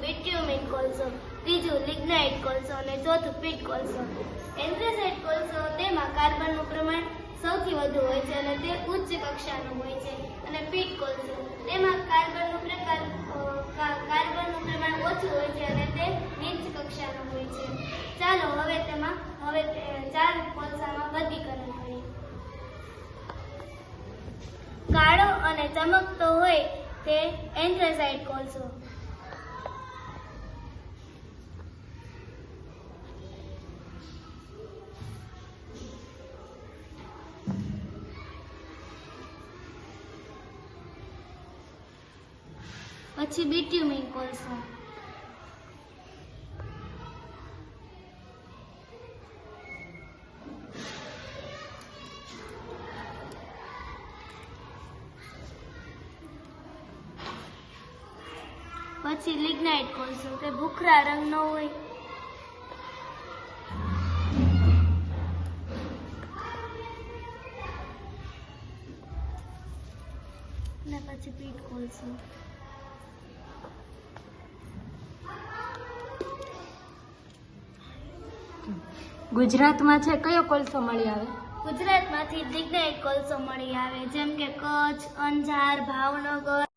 બિટ્યુમિન કોલસો, ત્રીજું લિગ્નાઇટ કોલસો અને ચોથું પીટ કોલસો. એન્થ્રેસાઇટ કોલસો તેમાં કાર્બનનું પ્રમાણ સૌથી વધુ હોય છે અને તે ઉચ્ચ કક્ષાનું હોય છે. અને પીટ કોલસો તેમાં કાર્બનનું પ્રમાણ ઓછું હોય છે અને તે નીચ કક્ષાનું હોય છે. ચાલો હવે ચાર કોલસામાં વર્ગીકરણ કરીએ. કાળો અને ચમકતો હોય તે એન્થ્રેસાઇટ કોલસો. પછી બિટ્યુમિન કોલસો. પછી લિગ્નાઇટ કોલસો તે ભૂખરા રંગનો હોય. અને પછી પીટ કોલસો. ગુજરાતમાં છે કયો કોલસો મળી આવે? ગુજરાતમાંથી લિગ્નાઇટ કોલસો મળી આવે, જેમ કે કચ્છ, અંજાર, ભાવનગર.